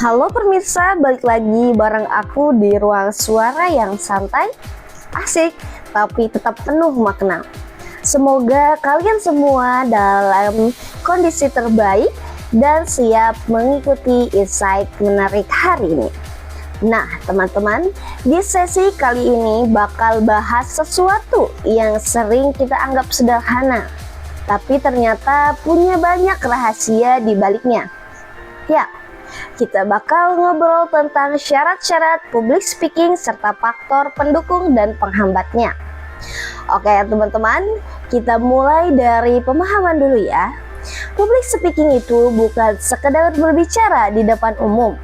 Halo pemirsa, balik lagi bareng aku di ruang suara yang santai, asik, tapi tetap penuh makna. Semoga kalian semua dalam kondisi terbaik dan siap mengikuti insight menarik hari ini. Nah teman-teman, di sesi kali ini bakal bahas sesuatu yang sering kita anggap sederhana, tapi ternyata punya banyak rahasia di baliknya. Ya, kita bakal ngobrol tentang syarat-syarat public speaking serta faktor pendukung dan penghambatnya. Oke teman-teman, kita mulai dari pemahaman dulu ya. Public speaking itu bukan sekedar berbicara di depan umum,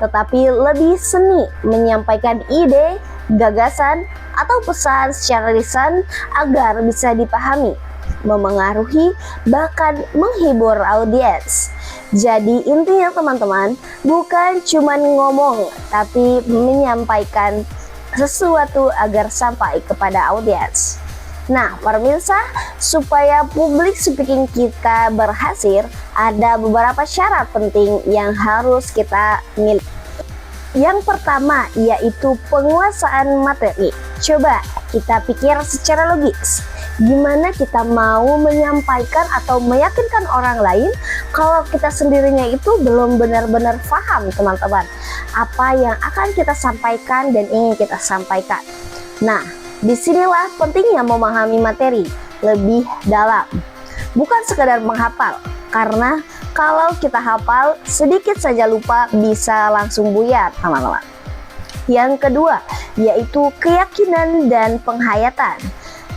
tetapi lebih seni menyampaikan ide, gagasan, atau pesan secara lisan agar bisa dipahami, memengaruhi, bahkan menghibur audiens. Jadi intinya teman-teman, bukan cuma ngomong, tapi menyampaikan sesuatu agar sampai kepada audiens. Nah pemirsa, supaya public speaking kita berhasil, ada beberapa syarat penting yang harus kita miliki. Yang pertama yaitu penguasaan materi. Coba kita pikir secara logis, gimana kita mau menyampaikan atau meyakinkan orang lain kalau kita sendirinya itu belum benar-benar paham teman-teman apa yang akan kita sampaikan dan ingin kita sampaikan. Nah disinilah pentingnya memahami materi lebih dalam, bukan sekedar menghafal, karena kalau kita hafal sedikit saja lupa bisa langsung buyar teman-teman. Yang kedua yaitu keyakinan dan penghayatan.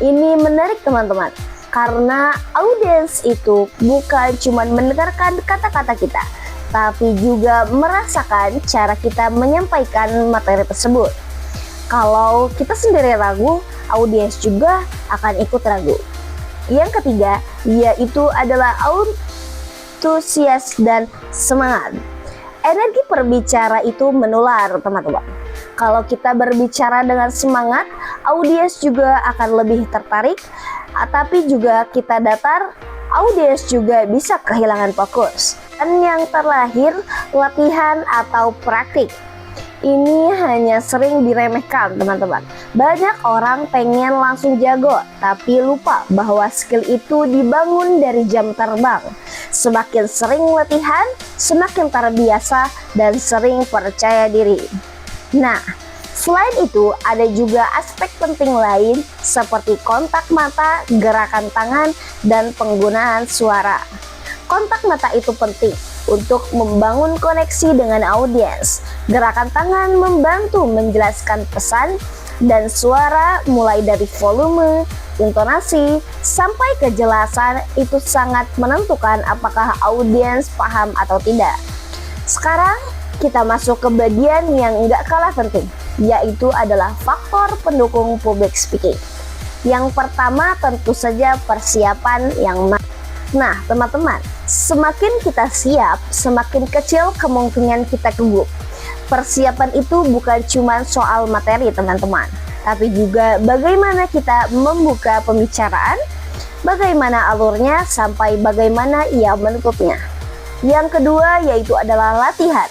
Ini menarik teman-teman, karena audiens itu bukan cuma mendengarkan kata-kata kita, tapi juga merasakan cara kita menyampaikan materi tersebut. Kalau kita sendiri ragu, audiens juga akan ikut ragu. Yang ketiga yaitu adalah antusias dan semangat. Energi berbicara itu menular teman-teman. Kalau kita berbicara dengan semangat, audiens juga akan lebih tertarik. Tapi juga kita datar, audiens juga bisa kehilangan fokus. Dan yang terakhir, latihan atau praktik. Ini hanya sering diremehkan teman-teman. Banyak orang pengen langsung jago, tapi lupa bahwa skill itu dibangun dari jam terbang. Semakin sering latihan, semakin terbiasa dan sering percaya diri. Nah, selain itu ada juga aspek penting lain seperti kontak mata, gerakan tangan, dan penggunaan suara. Kontak mata itu penting untuk membangun koneksi dengan audiens. Gerakan tangan membantu menjelaskan pesan, dan suara mulai dari volume, intonasi, sampai kejelasan itu sangat menentukan apakah audiens paham atau tidak. Sekarang kita masuk ke bagian yang nggak kalah penting, yaitu adalah faktor pendukung public speaking. Yang pertama tentu saja persiapan yang matang. Nah teman-teman, semakin kita siap, semakin kecil kemungkinan kita gugup. Persiapan itu bukan cuma soal materi teman-teman, tapi juga bagaimana kita membuka pembicaraan, bagaimana alurnya, sampai bagaimana ia menutupnya. Yang kedua yaitu adalah latihan.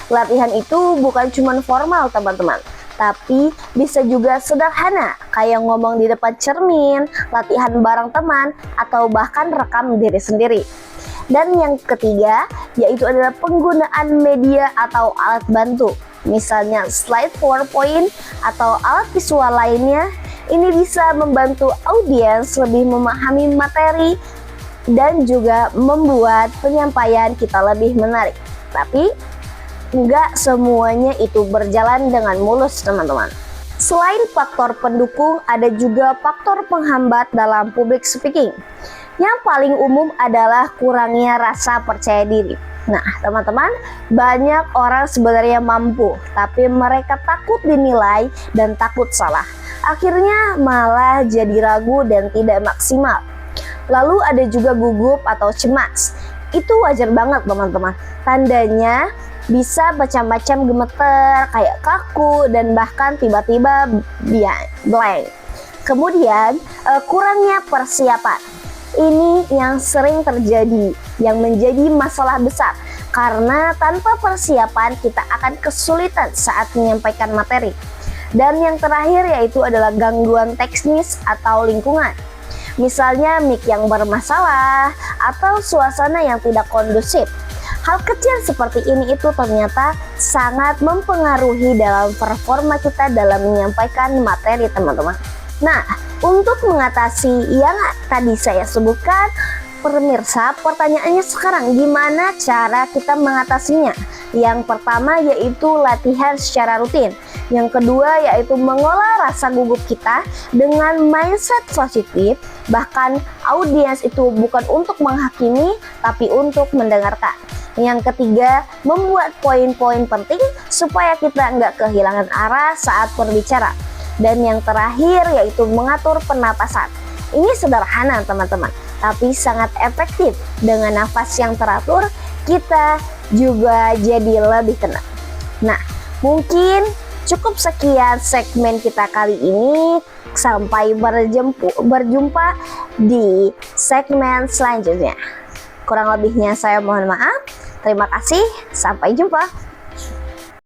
Latihan itu bukan cuma formal teman-teman, tapi bisa juga sederhana, kayak ngomong di depan cermin, latihan bareng teman, atau bahkan rekam diri sendiri. Dan yang ketiga yaitu adalah penggunaan media atau alat bantu, misalnya slide PowerPoint atau alat visual lainnya. Ini bisa membantu audiens lebih memahami materi dan juga membuat penyampaian kita lebih menarik. Tapi nggak semuanya itu berjalan dengan mulus teman-teman. Selain faktor pendukung, ada juga faktor penghambat dalam public speaking. Yang paling umum adalah kurangnya rasa percaya diri. Nah teman-teman, banyak orang sebenarnya mampu, tapi mereka takut dinilai dan takut salah. Akhirnya malah jadi ragu dan tidak maksimal. Lalu ada juga gugup atau cemas. Itu wajar banget teman-teman. Tandanya bisa macam-macam gemeter, kayak kaku, dan bahkan tiba-tiba blank. Kemudian kurangnya persiapan. Ini yang sering terjadi, yang menjadi masalah besar karena tanpa persiapan kita akan kesulitan saat menyampaikan materi. Dan yang terakhir yaitu adalah gangguan teknis atau lingkungan. Misalnya mic yang bermasalah atau suasana yang tidak kondusif. Hal kecil seperti ini itu ternyata sangat mempengaruhi dalam performa kita dalam menyampaikan materi, teman-teman. Nah, untuk mengatasi yang tadi saya sebutkan, pemirsa, pertanyaannya sekarang gimana cara kita mengatasinya? Yang pertama yaitu latihan secara rutin. Yang kedua yaitu mengolah rasa gugup kita dengan mindset positif. Bahkan audiens itu bukan untuk menghakimi, tapi untuk mendengarkan. Yang ketiga, membuat poin-poin penting supaya kita nggak kehilangan arah saat berbicara. Dan yang terakhir yaitu mengatur pernapasan. Ini sederhana teman-teman, tapi sangat efektif. Dengan nafas yang teratur, kita juga jadi lebih tenang. Nah, mungkin cukup sekian segmen kita kali ini. Sampai berjumpa di segmen selanjutnya. Kurang lebihnya saya mohon maaf. Terima kasih, sampai jumpa.